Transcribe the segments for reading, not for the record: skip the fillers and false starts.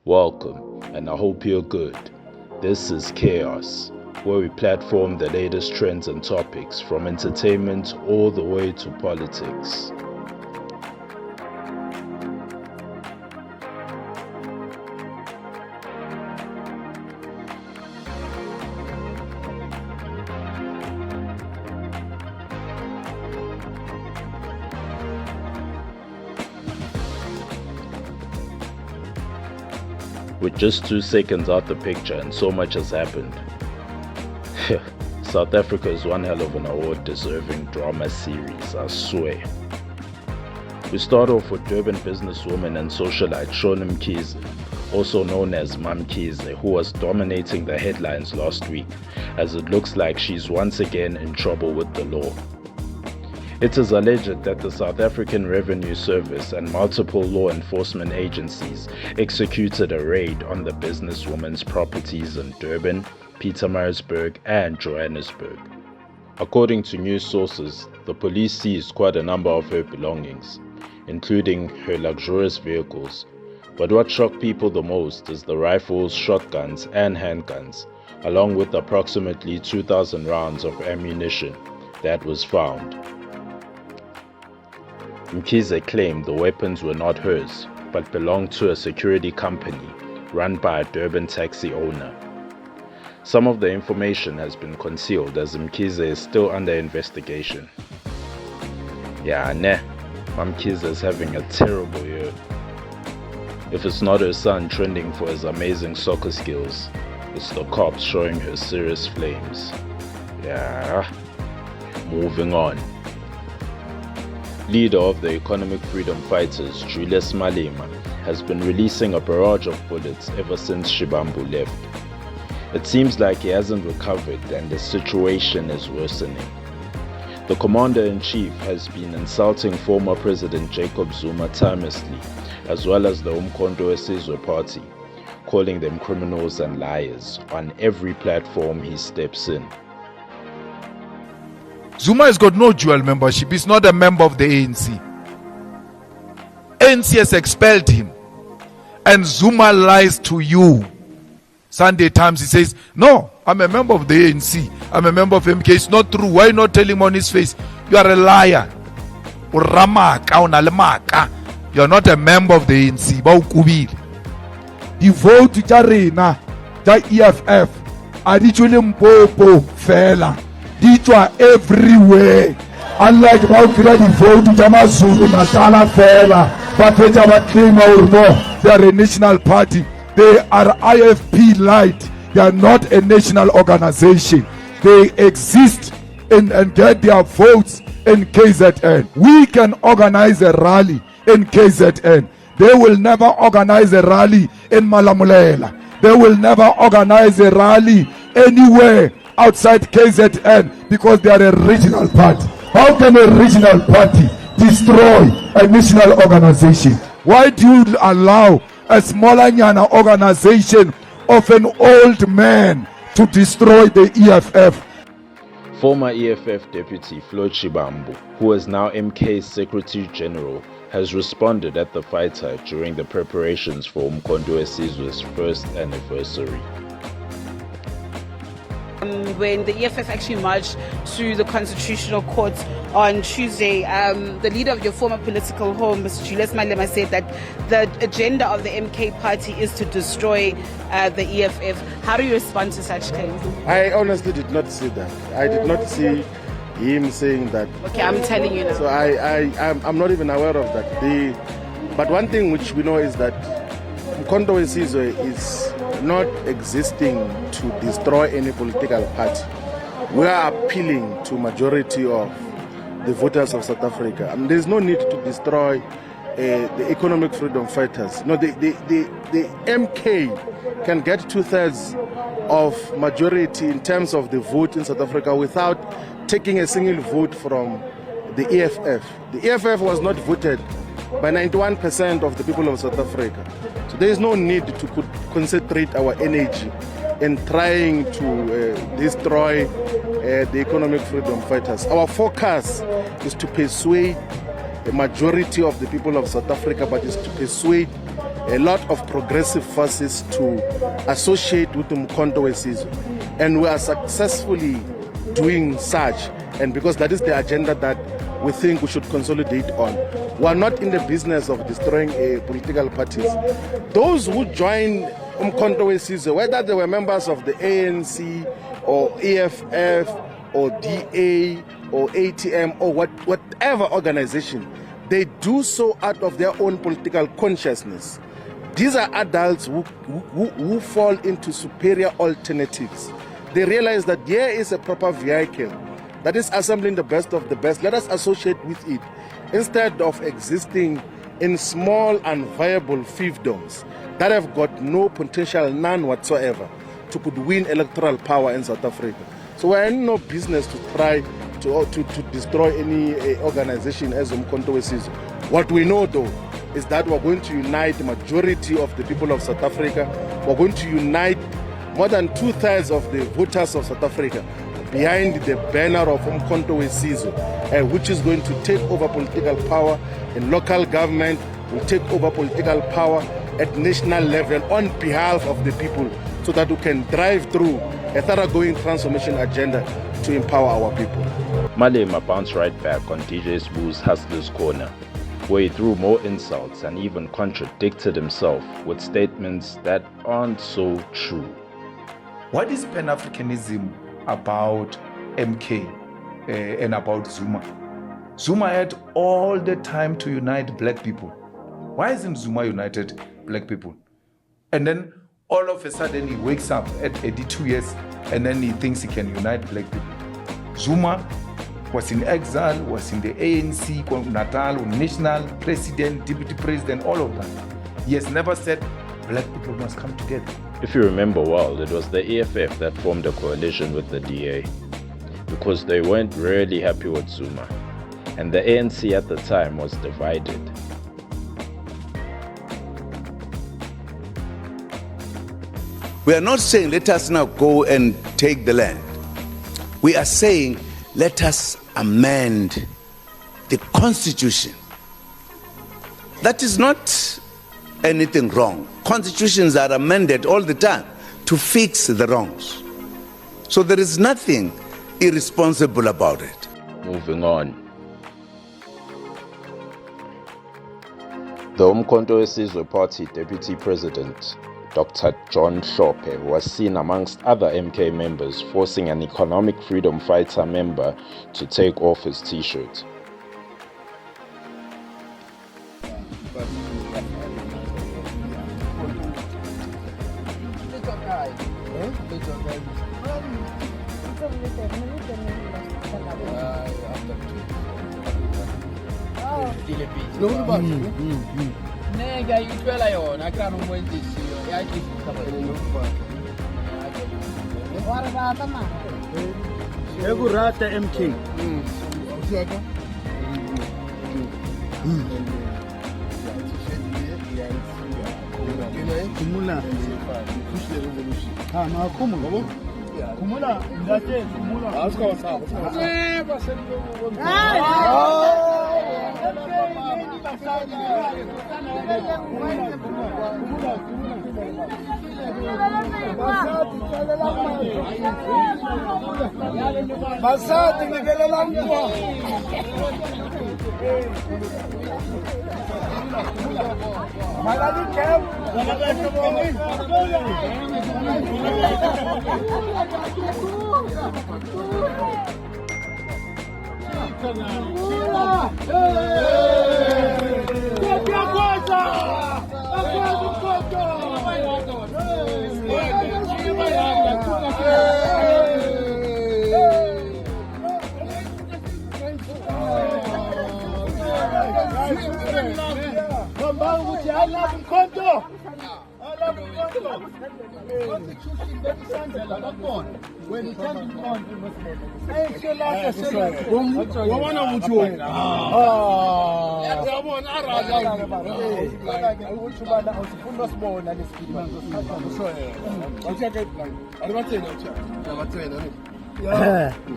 Welcome, and I hope you're good. This is Chaos, where we platform the latest trends and topics from entertainment all the way to politics. With just 2 seconds out the picture and so much has happened. South Africa is one hell of an award-deserving drama series, I swear. We start off with Durban businesswoman and socialite Mamkhize, also known as Mamkhize, who was dominating the headlines last week, as it looks like she's once again in trouble with the law. It is alleged that the South African Revenue Service and multiple law enforcement agencies executed a raid on the businesswoman's properties in Durban, Pietermaritzburg, and Johannesburg. According to news sources, the police seized quite a number of her belongings, including her luxurious vehicles. But what shocked people the most is the rifles, shotguns, and handguns, along with approximately 2,000 rounds of ammunition that was found. Mamkhize claimed the weapons were not hers, but belonged to a security company run by a Durban taxi owner. Some of the information has been concealed as Mamkhize is still under investigation. Mamkhize is having a terrible year. If it's not her son trending for his amazing soccer skills, it's the cops showing her serious flames. Moving on. Leader of the Economic Freedom Fighters, Julius Malema, has been releasing a barrage of bullets ever since Shibambu left. It seems like he hasn't recovered and the situation is worsening. The commander-in-chief has been insulting former President Jacob Zuma timelessly, as well as the Umkhonto weSizwe Party, calling them criminals and liars on every platform he steps in. Zuma has got no dual membership. He's not a member of the ANC. ANC has expelled him. And Zuma lies to you. Sunday Times, he says, no, I'm a member of the ANC. I'm a member of MK. It's not true. Why not tell him on his face? You are a liar. You are not a member of the ANC. The vote to Jarena, the EFF, Adichule Mpopo, fella. These are everywhere. Unlike about the vote to Jamazulu, Natala Fela, but they claim or no, they are a national party. They are IFP light. They are not a national organization. They exist and get their votes in KZN. We can organize a rally in KZN. They will never organize a rally in Malamulela. They will never organize a rally anywhere outside KZN because they are a regional party. How can a regional party destroy a national organization? Why do you allow a smaller Nyana organization of an old man to destroy the EFF? Former EFF deputy Floyd Shibambu, who is now MK's Secretary General, has responded at the fighter during the preparations for Umkhonto weSizwe's first anniversary. When the EFF actually marched to the Constitutional Court on Tuesday, the leader of your former political home, Mr. Julius Malema, said that the agenda of the MK party is to destroy the EFF. How do you respond to such claims? I honestly did not see that. I did not see him saying that. Okay, I'm telling you now. So I'm not even aware of that. But one thing which we know is that Umkhonto weSizwe is not existing to destroy any political party. We are appealing to majority of the voters of South Africa. There is no need to destroy the economic freedom fighters. No, the MK can get 2/3 of majority in terms of the vote in South Africa without taking a single vote from the EFF. The EFF was not voted by 91% of the people of South Africa. So there is no need to concentrate our energy in trying to destroy the economic freedom fighters. Our focus is to persuade the majority of the people of South Africa, but is to persuade a lot of progressive forces to associate with Umkhonto weSizwe, and we are successfully doing such, and because that is the agenda that we think we should consolidate on. We are not in the business of destroying political parties. Those who join Umkhonto weSizwe, whether they were members of the ANC or EFF or DA or ATM or whatever organization, they do so out of their own political consciousness. These are adults who fall into superior alternatives. They realize that here is a proper vehicle that is assembling the best of the best. Let us associate with it instead of existing in small and viable fiefdoms that have got no potential, none whatsoever, to could win electoral power in South Africa. So we're in no business to try to destroy any organization as Umkhonto weSizwe. What we know though is that we're going to unite the majority of the people of South Africa. We're going to unite more than 2/3 of the voters of South Africa behind the banner of Umkhonto weSizwe, which is going to take over political power in local government, will take over political power at national level on behalf of the people, so that we can drive through a thoroughgoing transformation agenda to empower our people. Malema bounced right back on DJ Sbu's Hustler's Corner, where he threw more insults and even contradicted himself with statements that aren't so true. What is Pan-Africanism about MK and about Zuma? Zuma had all the time to unite black people. Why isn't Zuma united black people? And then all of a sudden he wakes up at 82 years and then he thinks he can unite black people. Zuma was in exile, was in the ANC, Natal, national president, deputy president, all of that. He has never said black people must come together. If you remember well, it was the EFF that formed a coalition with the DA because they weren't really happy with Zuma, and the ANC at the time was divided. We are not saying let us now go and take the land. We are saying let us amend the constitution. That is not anything wrong. Constitutions are amended all the time to fix the wrongs. So there is nothing irresponsible about it. Moving on. The Umkhonto weSizwe Party Deputy President, Dr. John Hlophe, was seen amongst other MK members forcing an economic freedom fighter member to take off his t-shirt. Nega itwela yona akana umwenzisi yathi Ekurata MK. Kumula. Ah, ma kumula. Kumula, ndate kumula. Aska wasaba. Basati ngelela mkwa. Malali kem.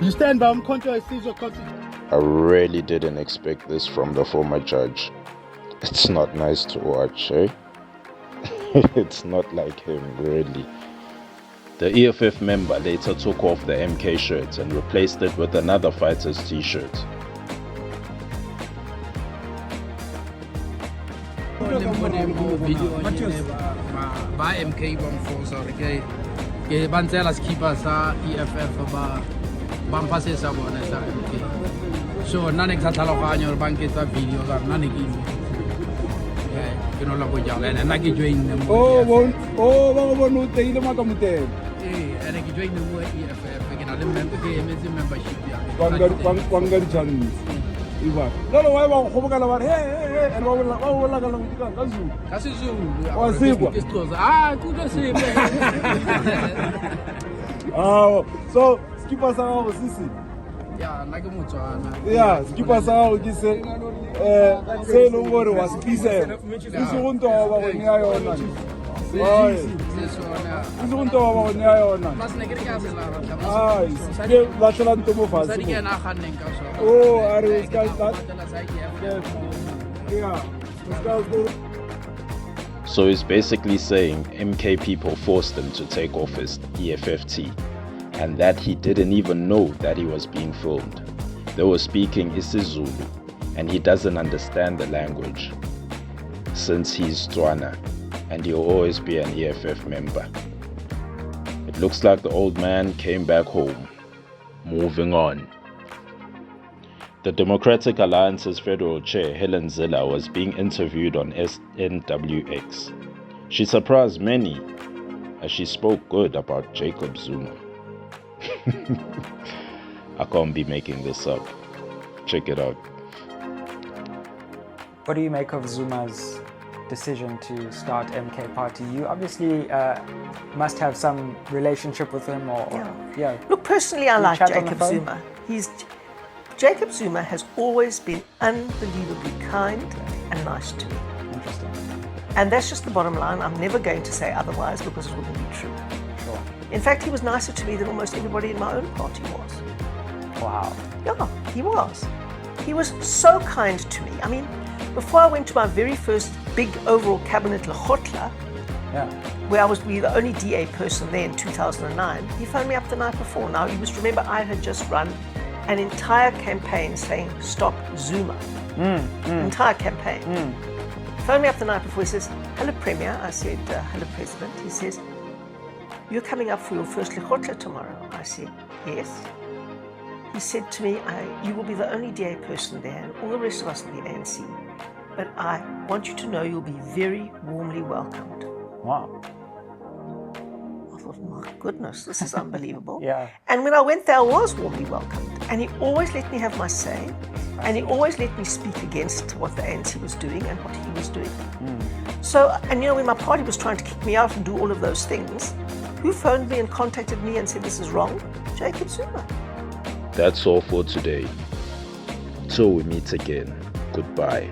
You stand by Umkhonto weSizwe. I really didn't expect this from the former judge. It's not nice to watch, eh? It's not like him, really. The EFF member later took off the MK shirt and replaced it with another fighter's t-shirt. Ba MK bang forsa re ke ba ntsela skipper sa EFF ba mpase sa bona sa MK. So nna ne ke sa tlhaloganyo re ba nketsa video ga nna ne ke ke no la go jala nna ke join them. ba go bona o teile maka motelo ene ke join them EFF ke na le member ke emetse membership ya kwanga channel iba lolo wa ba go bokala ba he and wa la ka lo ka Zulu ka Zulu wa sibwa kudo sibe so skipper sa go sisi ya nna ke Motswana ya skipper sa go ke se lo gore wa spisa se go nto ba go nya yona Izunto wa go nya yona mas ne ke ka se la ai ke la tla nto mo fa sa di ke na ganeng ka so are ska yeah So he's basically saying MK people forced him to take off his EFFT, and that he didn't even know that he was being filmed. They were speaking isiZulu, and he doesn't understand the language, since he's Tswana, and he'll always be an EFF member. It looks like the old man came back home. Moving on. The Democratic Alliance's federal chair, Helen Zille, was being interviewed on SNWX. She surprised many as she spoke good about Jacob Zuma. I can't be making this up. Check it out. What do you make of Zuma's decision to start MK Party? You obviously must have some relationship with him, or yeah. Look, personally, I like chat on the Jacob phone? Zuma. Jacob Zuma has always been unbelievably kind and nice to me. Interesting. And that's just the bottom line. I'm never going to say otherwise because it wouldn't be true. Sure. In fact, he was nicer to me than almost everybody in my own party was. Wow. Yeah, he was. He was so kind to me. I mean, before I went to my very first big overall cabinet Lekgotla, where I was the only DA person there in 2009, he phoned me up the night before. Now, you must remember I had just run an entire campaign saying, stop Zuma. Entire campaign. He phoned me up the night before, he says, hello Premier. I said, hello President. He says, you're coming up for your first Lekgotla tomorrow. I said, yes. He said to me, you will be the only DA person there and all the rest of us in the ANC. But I want you to know you'll be very warmly welcomed. Wow. I thought, my goodness, this is unbelievable. Yeah. And when I went there, I was warmly welcomed. And he always let me have my say. And he always let me speak against what the ANC was doing and what he was doing. So, and when my party was trying to kick me out and do all of those things, who phoned me and contacted me and said this is wrong? Jacob Zuma. That's all for today. Till we meet again, goodbye.